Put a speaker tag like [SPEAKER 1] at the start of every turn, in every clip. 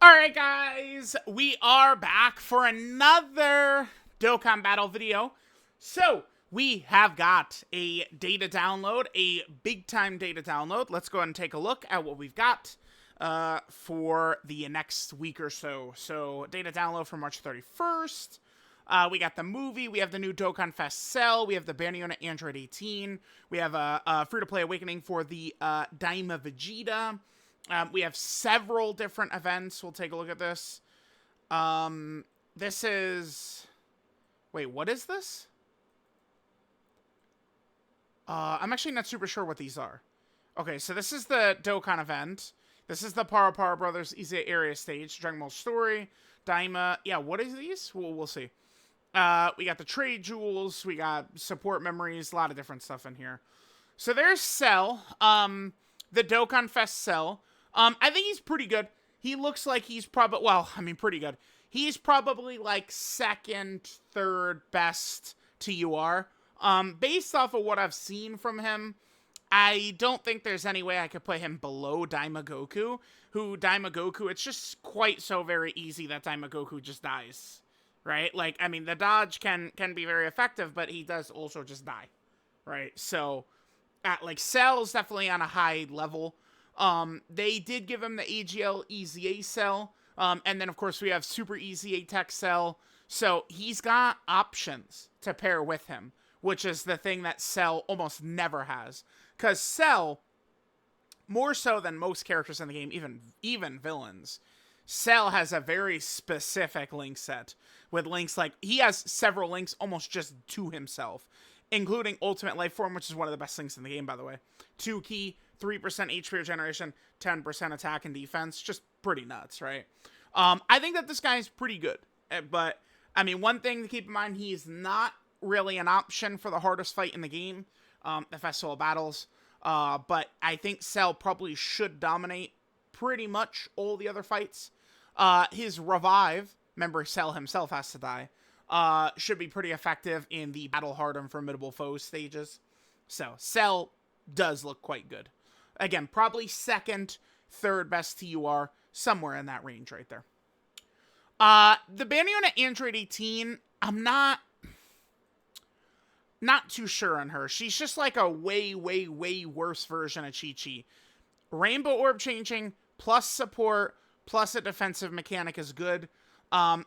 [SPEAKER 1] Alright guys, we are back for another Dokkan battle video. So, we have got a data download, a big time data download. Let's go ahead and take a look at what we've got for the next week or so. So, data download for March 31st. We got the movie, we have the new DOKKANFEST cell, we have the banner unit Android 18, we have a free-to-play awakening for the DBZ Vegeta. We have several different events. We'll take a look at this. This is... Wait, what is this? I'm actually not super sure what these are. Okay, so this is the Dokkan event. This is the Para Brothers Easy Area stage. Dragon Ball Story. Daima. Yeah, what is these? We'll see. We got the trade jewels. We got support memories. A lot of different stuff in here. So there's Cell. The DOKKANFEST cell. I think he's pretty good. He looks like he's probably, well, I mean, pretty good. He's probably like second, third best to UR. Based off of what I've seen from him, I don't think there's any way I could put him below Daima Goku. Daima Goku, it's just quite so very easy that Daima Goku just dies. Right? Like, I mean, the dodge can be very effective, but he does also just die. Right? So, like, Cell's definitely on a high level. They did give him the AGL EZA cell, and then of course we have Super EZA Tech cell, so he's got options to pair with him, which is the thing that Cell almost never has, because Cell, more so than most characters in the game, even villains, Cell has a very specific link set, with links like, he has several links almost just to himself, including Ultimate Life Form, which is one of the best links in the game, by the way, 2 key, 3% HP regeneration, 10% attack and defense. Just pretty nuts, right? I think that this guy is pretty good. But, I mean, one thing to keep in mind, he's not really an option for the hardest fight in the game, the Festival Battles. But I think Cell probably should dominate pretty much all the other fights. His revive, remember Cell himself has to die, should be pretty effective in the Battle Hard and Formidable Foes stages. So, Cell does look quite good. Again, probably second, third best TUR, somewhere in that range right there. The banner unit Android 18, I'm not too sure on her. She's just like a way, way, way worse version of Chi-Chi. Rainbow Orb changing, plus support, plus a defensive mechanic is good.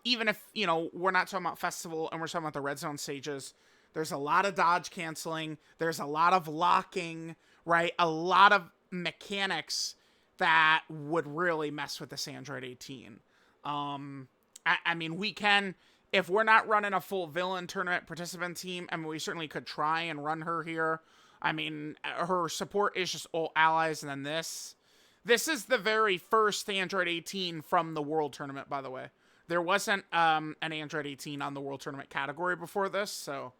[SPEAKER 1] Even if, you know, we're not talking about Festival and we're talking about the Red Zone stages, there's a lot of dodge canceling, there's a lot of locking, right? A lot of mechanics that would really mess with this Android 18. I mean, we can, if we're not running a full villain tournament participant team, I mean, we certainly could try and run her here. I mean, her support is just all allies, and then this. This is the very first Android 18 from the World Tournament, by the way. There wasn't an Android 18 on the World Tournament category before this, so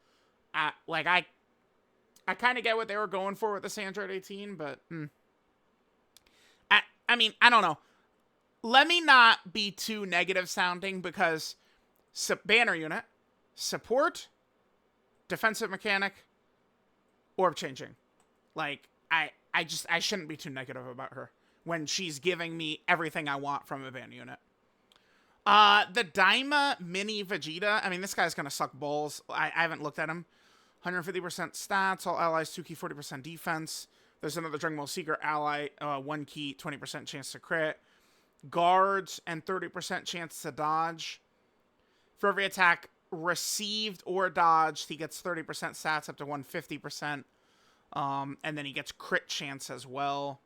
[SPEAKER 1] I kind of get what they were going for with this Android 18, but I mean, I don't know. Let me not be too negative sounding, because banner unit, support, defensive mechanic, orb changing. Like, I shouldn't be too negative about her when she's giving me everything I want from a banner unit. The Daima Mini Vegeta, I mean, this guy's gonna suck balls. I haven't looked at him. 150% stats, all allies, 2 key, 40% defense. There's another Dragon Ball Seeker ally, 1 key, 20% chance to crit. Guards, and 30% chance to dodge. For every attack received or dodged, he gets 30% stats up to 150%. And then he gets crit chance as well.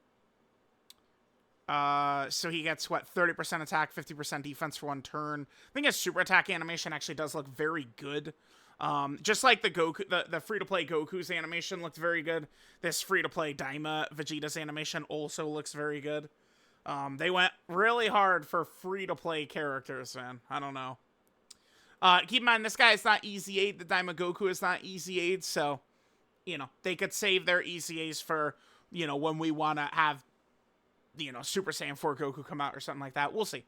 [SPEAKER 1] So he gets, what, 30% attack, 50% defense for 1 turn. I think his super attack animation actually does look very good. Just like the Goku, the free-to-play Goku's animation looked very good. This free-to-play Daima Vegeta's animation also looks very good. They went really hard for free-to-play characters, man. I don't know. Keep in mind, this guy is not EZA'd. The Daima Goku is not EZA'd, so, you know, they could save their EZAs for, you know, when we want to have, you know, Super Saiyan 4 Goku come out or something like that. We'll see.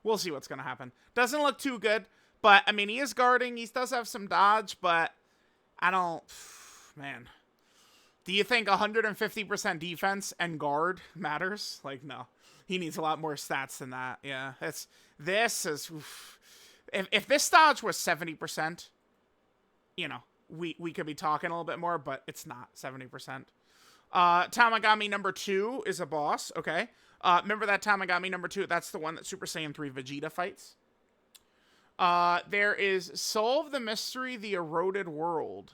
[SPEAKER 1] We'll see what's going to happen. Doesn't look too good. But, I mean, he is guarding. He does have some dodge, but I don't... Man. Do you think 150% defense and guard matters? Like, no. He needs a lot more stats than that. Yeah, this is. Oof. If this dodge was 70%, you know, we could be talking a little bit more, but it's not 70%. Tamagami number 2 is a boss. Okay. Remember that Tamagami number 2? That's the one that Super Saiyan 3 Vegeta fights. There is Solve the Mystery, the Eroded World.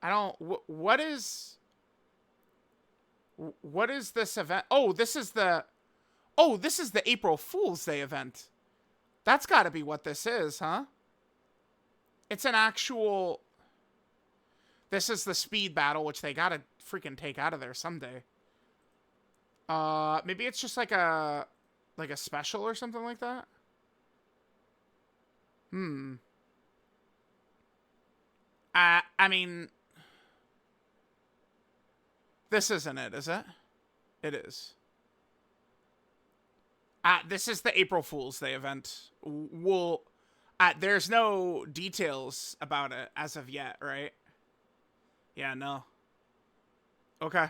[SPEAKER 1] I don't... What is this event? Oh, this is the... Oh, this is the April Fool's Day event. That's gotta be what this is, huh? It's an actual... This is the speed battle, which they gotta freaking take out of there someday. Maybe it's just like a special or something like that? I mean... This isn't it, is it? It is. This is the April Fool's Day event. There's no details about it as of yet, right? Yeah, no. Okay.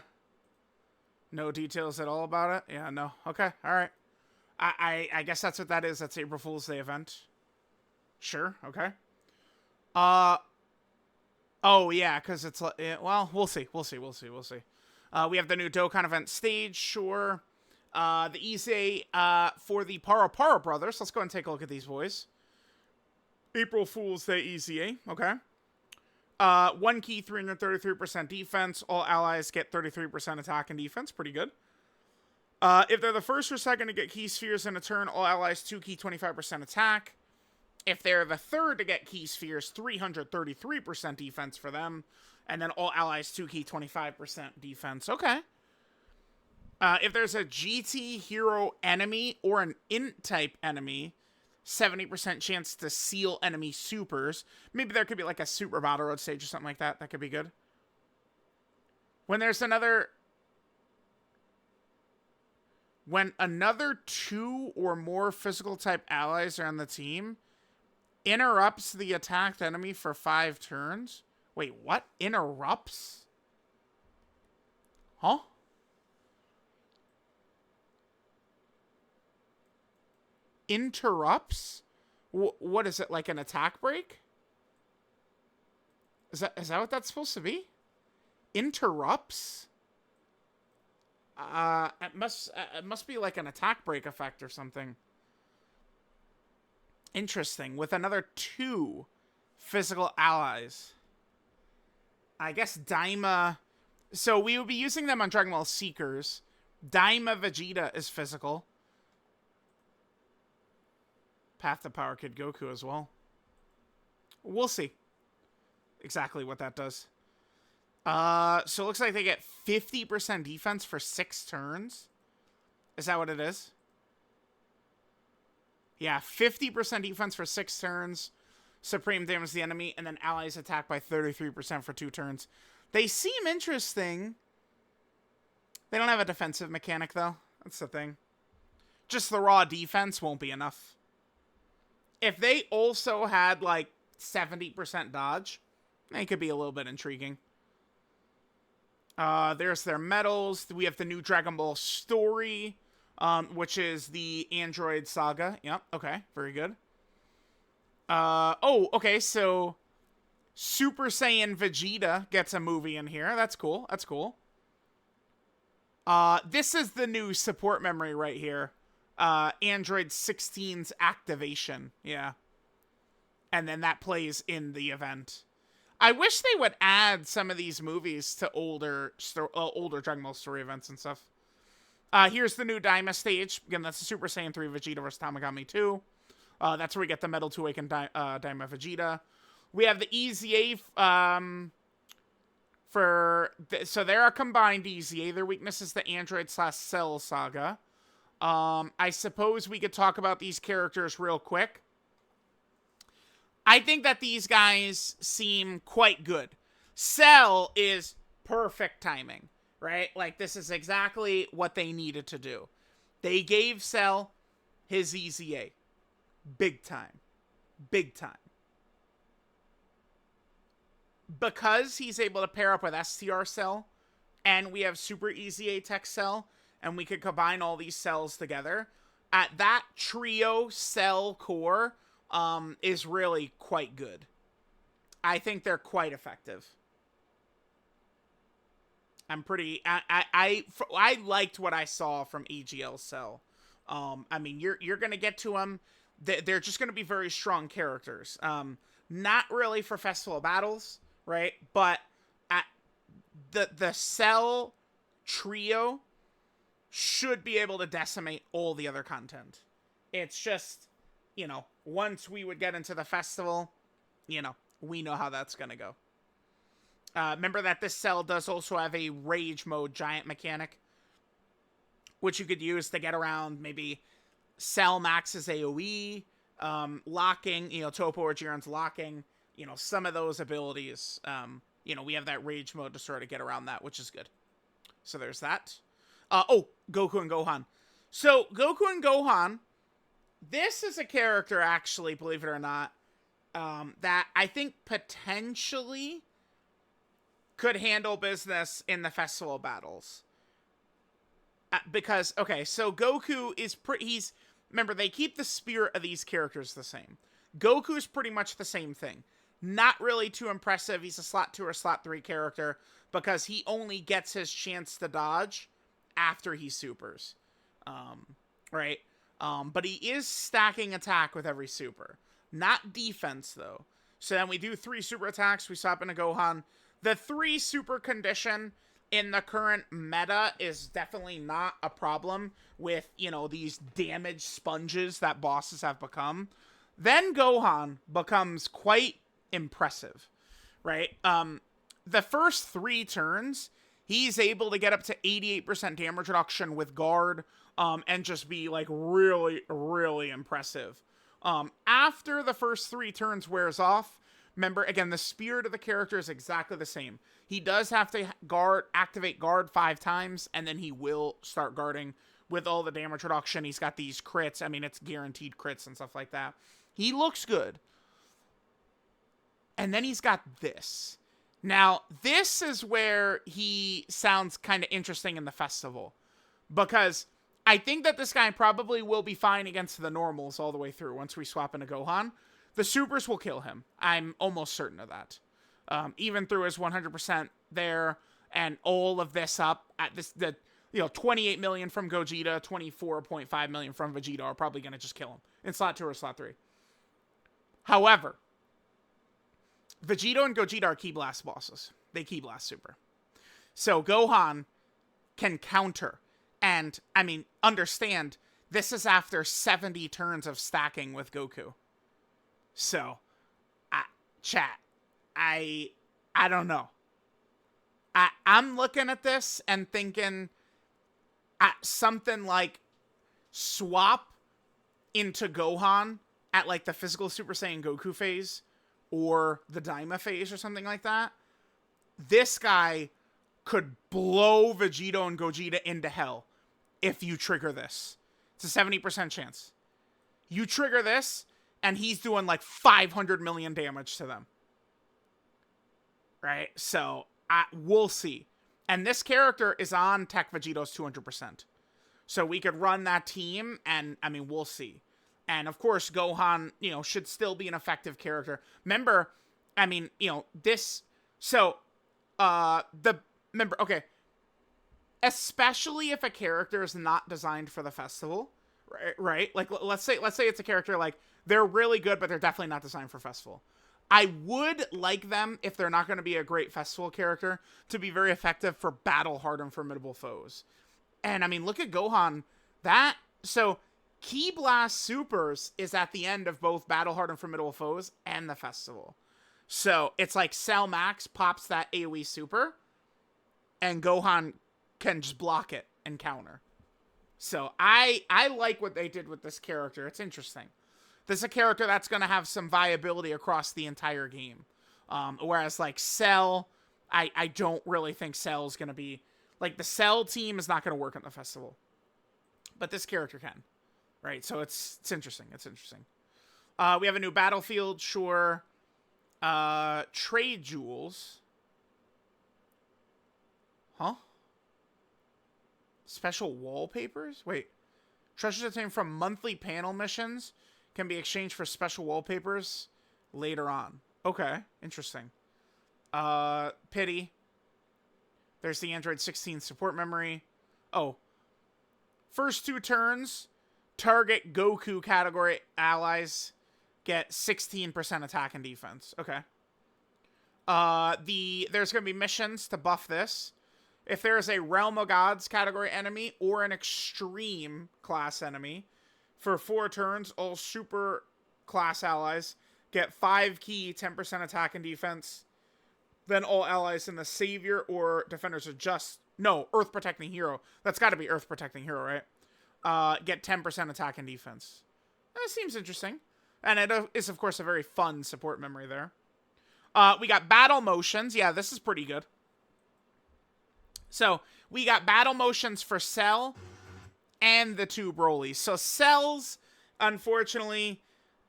[SPEAKER 1] No details at all about it? Yeah, no. Okay, alright. I guess that's what that is. That's April Fool's Day event. Sure, okay. Oh, yeah, because it's... well, we'll see. We have the new Dokkan event stage, sure. The Ise for the Para brothers. Let's go and take a look at these boys. April Fool's Day Ise, okay. 1 key, 333% defense. All allies get 33% attack and defense. Pretty good. If they're the first or second to get key spheres in a turn, all allies 2 key, 25% attack. If they're the third to get key spheres, 333% defense for them. And then all allies 2 key, 25% defense. Okay. If there's a GT hero enemy or an int type enemy, 70% chance to seal enemy supers. Maybe there could be like a super battle road stage or something like that. That could be good. When another 2 or more physical type allies are on the team, interrupts the attacked enemy for 5 turns. Wait, what? Interrupts? Huh? Interrupts? What is it, like an attack break? Is that what that's supposed to be? Interrupts? It must be like an attack break effect or something. Interesting. With another 2 physical allies. I guess Daima... So we would be using them on Dragon Ball Seekers. Daima Vegeta is physical. Path to Power Kid Goku as well. We'll see exactly what that does. So it looks like they get 50% defense for 6 turns. Is that what it is? Yeah, 50% defense for 6 turns. Supreme damage the enemy, and then allies attack by 33% for 2 turns. They seem interesting. They don't have a defensive mechanic, though. That's the thing. Just the raw defense won't be enough. If they also had, like, 70% dodge, it could be a little bit intriguing. There's their medals. We have the new Dragon Ball story, which is the Android Saga. Yep, okay, very good. Oh, okay, so Super Saiyan Vegeta gets a movie in here. That's cool, that's cool. This is the new support memory right here. Android 16's activation, yeah. And then that plays in the event. I wish they would add some of these movies to older Dragon Ball story events and stuff. Here's the new Daima stage. Again, that's the Super Saiyan 3 Vegeta vs. Tamagami 2. That's where we get the Medal to Awaken Daima Vegeta. We have the EZA so they're a combined EZA. Their weakness is the Android/Cell Saga. I suppose we could talk about these characters real quick. I think that these guys seem quite good. Cell is perfect timing, right? Like, this is exactly what they needed to do. They gave Cell his EZA. Big time. Big time. Because he's able to pair up with STR Cell, and we have Super EZA Tech Cell, and we could combine all these cells together, at that trio cell core is really quite good. I think they're quite effective. I liked what I saw from AGL Cell. I mean, you're gonna get to them. They're just gonna be very strong characters. Not really for festival battles, right? But at the Cell trio should be able to decimate all the other content. It's just, once we would get into the festival, we know how that's gonna go. Remember that this cell does also have a rage mode giant mechanic, which you could use to get around maybe Cell Max's AoE, locking, Topo or Jiren's locking, some of those abilities. We have that rage mode to sort of get around that, which is good. So there's that. Goku and Gohan. So Goku and Gohan, this is a character, actually, believe it or not, that I think potentially could handle business in the festival battles. Because, so Goku is remember, they keep the spirit of these characters the same. Goku's pretty much the same thing. Not really too impressive. He's a slot 2 or slot 3 character because he only gets his chance to dodge after he supers. Right? But he is stacking attack with every super. Not defense, though. So then we do 3 super attacks. We swap into Gohan. The 3 super condition in the current meta is definitely not a problem with, these damage sponges that bosses have become. Then Gohan becomes quite impressive, right? The first 3 turns, he's able to get up to 88% damage reduction with guard, and just be, like, really, really impressive. After the first 3 turns wears off, remember, again, the spirit of the character is exactly the same. He does have to activate guard 5 times, and then he will start guarding with all the damage reduction. He's got these crits. I mean, it's guaranteed crits and stuff like that. He looks good. And then he's got this. Now, this is where he sounds kind of interesting in the festival. Because I think that this guy probably will be fine against the normals all the way through once we swap into Gohan. The supers will kill him. I'm almost certain of that. Even through his 100% there and all of this up at the 28 million from Gogeta, 24.5 million from Vegeta are probably going to just kill him in slot 2 or slot 3. However, Vegeta and Gogeta are Ki Blast bosses. They Ki Blast super. So Gohan can counter. And, I mean, understand, this is after 70 turns of stacking with Goku. So, chat, I don't know. I'm looking at this and thinking something like swap into Gohan at like the physical Super Saiyan Goku phase or the Daima phase or something like that. This guy could blow Vegeta and Gogeta into hell if you trigger this. It's a 70% chance. You trigger this, and he's doing like 500 million damage to them. Right? So, we'll see. And this character is on Tech Vegito's 200%. So we could run that team, and, I mean, we'll see. And, of course, Gohan, should still be an effective character. Remember, I mean, this... So, okay. Especially if a character is not designed for the festival, right? Like, let's say it's a character, like, they're really good, but they're definitely not designed for festival. I would like them, if they're not going to be a great festival character, to be very effective for battle-hardened formidable foes. And, I mean, look at Gohan. So, Ki Blast Supers is at the end of both battle-hardened formidable foes and the festival. So, it's like Cell Max pops that AoE super, and Gohan can just block it and counter. So, I like what they did with this character. It's interesting. This is a character that's going to have some viability across the entire game. Whereas, like, Cell, I don't really think Cell is going to be... Like, the Cell team is not going to work on the festival. But this character can. Right? So, it's interesting. It's interesting. We have a new battlefield, sure. Trade jewels. Huh? Special wallpapers? Wait. Treasures obtained from monthly panel missions can be exchanged for special wallpapers later on. Okay, interesting. Pity. There's the Android 16 support memory. Oh. First 2 turns, target Goku category allies get 16% attack and defense. Okay. There's going to be missions to buff this. If there is a Realm of Gods category enemy or an Extreme class enemy, for 4 turns, all super class allies get 5 key, 10% attack and defense. Then all allies in the Savior or Defenders of Just... No, Earth Protecting Hero. That's got to be Earth Protecting Hero, right? Get 10% attack and defense. That seems interesting. And it is, of course, a very fun support memory there. We got battle motions. Yeah, this is pretty good. So, we got battle motions for Cell and the 2 Broly's. So, Cell's, unfortunately,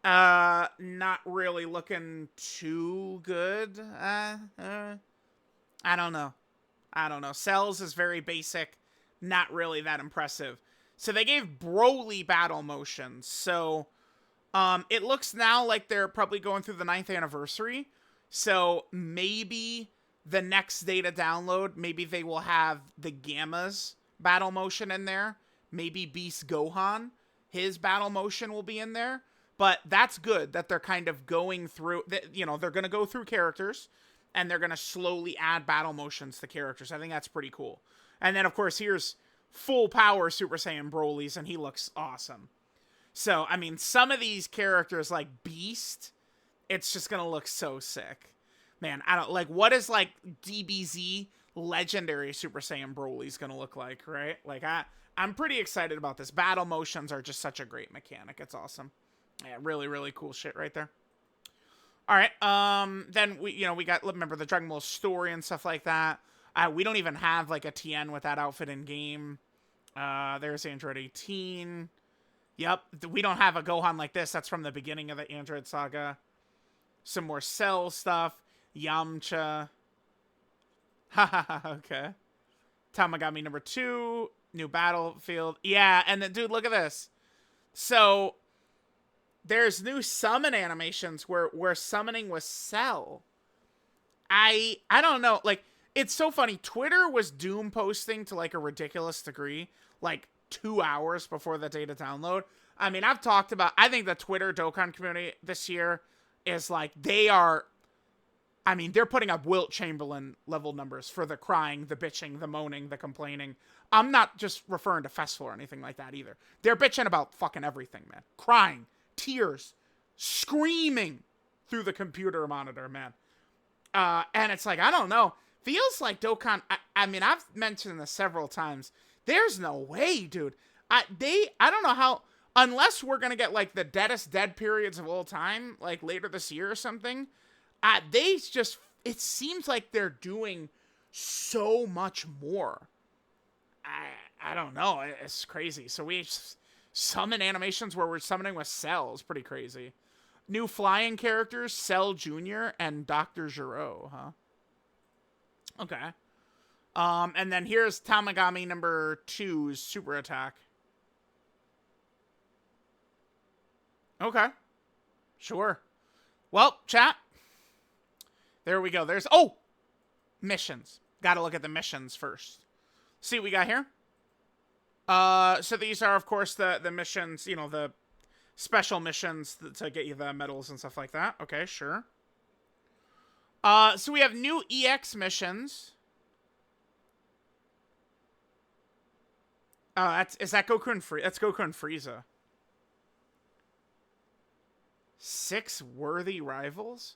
[SPEAKER 1] not really looking too good. I don't know. Cell's is very basic. Not really that impressive. So, they gave Broly battle motions. So, it looks now like they're probably going through the 9th anniversary. So, maybe the next data download, maybe they will have the Gamma's battle motion in there. Maybe Beast Gohan, his battle motion will be in there. But that's good that they're kind of going through, you know, they're going to go through characters, and they're going to slowly add battle motions to characters. I think that's pretty cool. And then, of course, here's full power Super Saiyan Broly's, and he looks awesome. So, I mean, some of these characters, like Beast, it's just going to look so sick. Man, I don't, like, what is, like, DBZ legendary Super Saiyan Broly's going to look like, right? Like, I'm pretty excited about this. Battle motions are just such a great mechanic. It's awesome. Yeah, really, really cool shit right there. All right, then we got, remember the Dragon Ball story and stuff like that. We don't even have, like, a TN with that outfit in game. There's Android 18. Yep, we don't have a Gohan like this. That's from the beginning of the Android saga. Some more Cell stuff. Yamcha. Haha, okay. Tamagami number 2. New battlefield. Yeah, and then, dude, look at this. So, there's new summon animations where summoning with Cell. I don't know. Like, it's so funny. Twitter was doom posting to, like, a ridiculous degree. Like, 2 hours before the data download. I mean, I've talked about... I think the Twitter Dokkan community this year is, like, they are... I mean, they're putting up Wilt Chamberlain level numbers for the crying, the bitching, the moaning, the complaining. I'm not just referring to Festival or anything like that either. They're bitching about fucking everything, man. Crying, tears, screaming through the computer monitor, man. And it's like, I don't know. Feels like Dokkan... I mean, I've mentioned this several times. There's no way, dude. I don't know how... Unless we're going to get, like, the deadest dead periods of all time, like, later this year or something... they just, it seems like they're doing so much more. I don't know. It's crazy. So we summon animations where we're summoning with Cell is pretty crazy. New flying characters, Cell Jr. and Dr. Gero, huh? Okay. And then here's Tamagami number 2's super attack. Okay. Sure. Well, chat. There we go. There's... Oh! Missions. Gotta look at the missions first. See what we got here? So these are, of course, the missions, you know, the special missions to get you the medals and stuff like that. Okay, sure. So we have new EX missions. Is that Goku and Frieza? That's Goku and Frieza. 6 worthy rivals?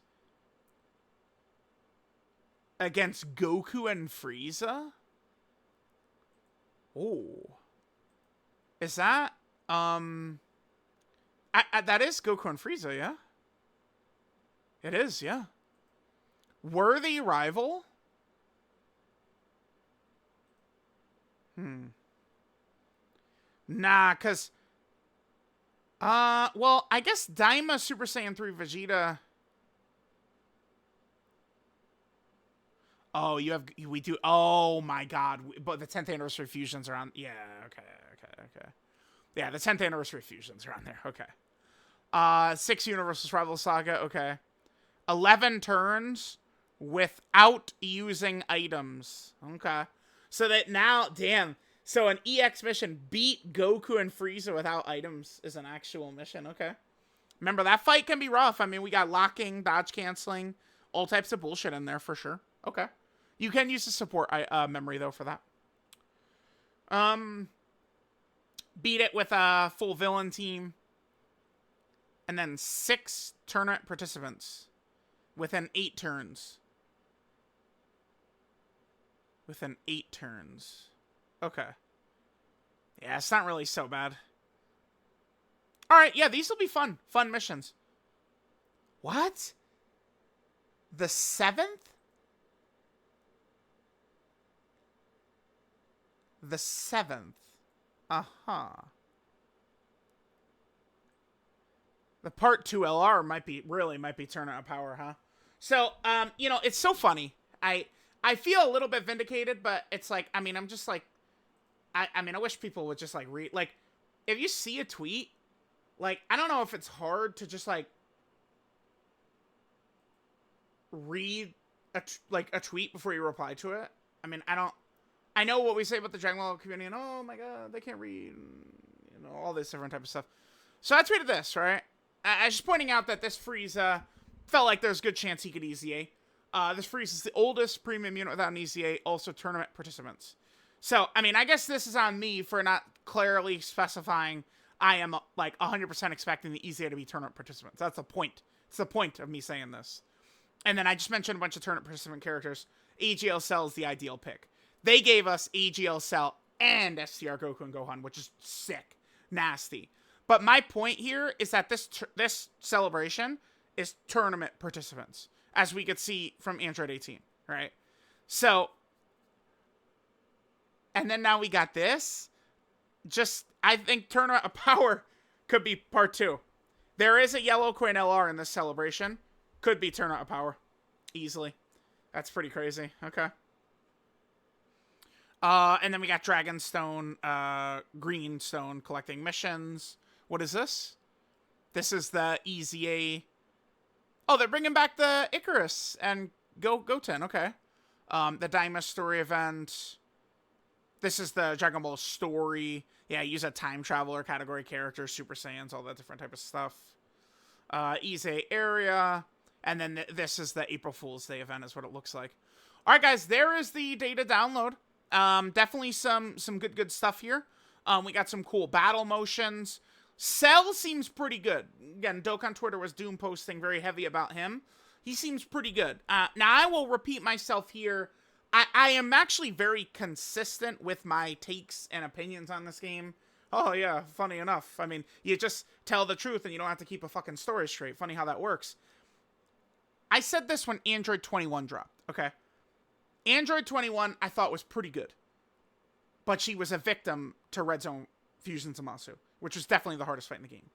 [SPEAKER 1] Against Goku and Frieza? Oh. Is that, that is Goku and Frieza, yeah? It is, yeah. Worthy rival? Nah, because... well, I guess Daima Super Saiyan 3 Vegeta... Oh, we do. Oh my God. But the 10th anniversary fusions are on. Yeah. Okay. Yeah, the 10th anniversary fusions are on there. Okay. 6 Universal Rival Saga. Okay. 11 turns without using items. Okay. So that now, damn. So an EX mission, beat Goku and Frieza without items, is an actual mission. Okay. Remember, that fight can be rough. I mean, we got locking, dodge canceling, all types of bullshit in there for sure. Okay. You can use the support memory, though, for that. Beat it with a full villain team. And then 6 tournament participants within 8 turns. Within 8 turns. Okay. Yeah, it's not really so bad. Alright, yeah, these will be fun. Fun missions. What? The 7th? The 7th. Uh-huh. The Part 2 LR might be Tournament of Power, huh? So, you know, it's so funny. I feel a little bit vindicated, but it's like, I mean, I'm just like, I mean, I wish people would just, like, read, like, if you see a tweet, like, I don't know if it's hard to just, like, read, a tweet before you reply to it. I mean, I know what we say about the Dragon Ball community, and oh my god, they can't read, and, you know, all this different type of stuff. So I tweeted this, right? I was just pointing out that this Frieza felt like there's a good chance he could EZA. This Frieza is the oldest premium unit without an EZA, also tournament participants. So, I mean, I guess this is on me for not clearly specifying I am, like, 100% expecting the EZA to be tournament participants. That's the point. It's the point of me saying this. And then I just mentioned a bunch of tournament participant characters. AGL Cell is the ideal pick. They gave us AGL Cell and STR Goku and Gohan, which is sick. Nasty. But my point here is that this celebration is tournament participants, as we could see from Android 18, right? So, and then now we got this. Just, I think Tournament of Power could be Part 2. There is a Yellow Coin LR in this celebration. Could be Tournament of Power. Easily. That's pretty crazy. Okay. And then we got Dragonstone, Greenstone collecting missions. What is this? This is the EZA. Oh, they're bringing back the Icarus and Goten. Okay. The Daima story event. This is the Dragon Ball story. Yeah, use a time traveler category character, Super Saiyans, all that different type of stuff. EZA area. And then this is the April Fool's Day event is what it looks like. All right, guys, there is the data download. Definitely some good stuff here. We got some cool battle motions. Cell seems pretty good. Again, Dokkan Twitter was doom posting very heavy about him. He seems pretty good. Now, I will repeat myself here. I am actually very consistent with my takes and opinions on this game. Oh, yeah, funny enough. I mean, you just tell the truth and you don't have to keep a fucking story straight. Funny how that works. I said this when Android 21 dropped, okay? Android 21, I thought was pretty good. But she was a victim to Red Zone Fusion Zamasu, which was definitely the hardest fight in the game.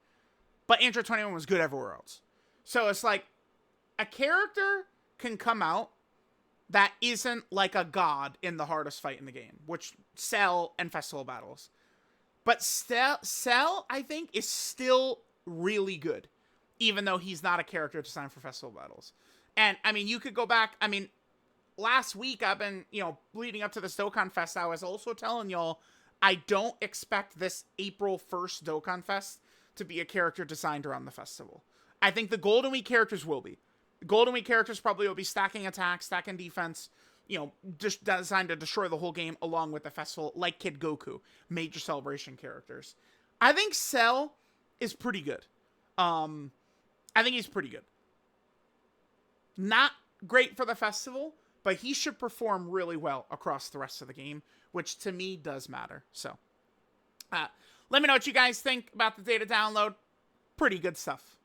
[SPEAKER 1] But Android 21 was good everywhere else. So it's like, a character can come out that isn't like a god in the hardest fight in the game, which Cell and Festival Battles. But Cell, I think, is still really good, even though he's not a character designed for Festival Battles. And, I mean, you could go back, I mean, last week I've been, you know, leading up to this Dokkan Fest, I was also telling y'all, I don't expect this April 1st Dokkan Fest to be a character designed around the festival. I think the Golden Week characters will be. The Golden Week characters probably will be stacking attack, stacking defense, you know, just designed to destroy the whole game along with the festival, like Kid Goku, major celebration characters. I think Cell is pretty good. I think he's pretty good. Not great for the festival, but he should perform really well across the rest of the game, which to me does matter. So, let me know what you guys think about the data download. Pretty good stuff.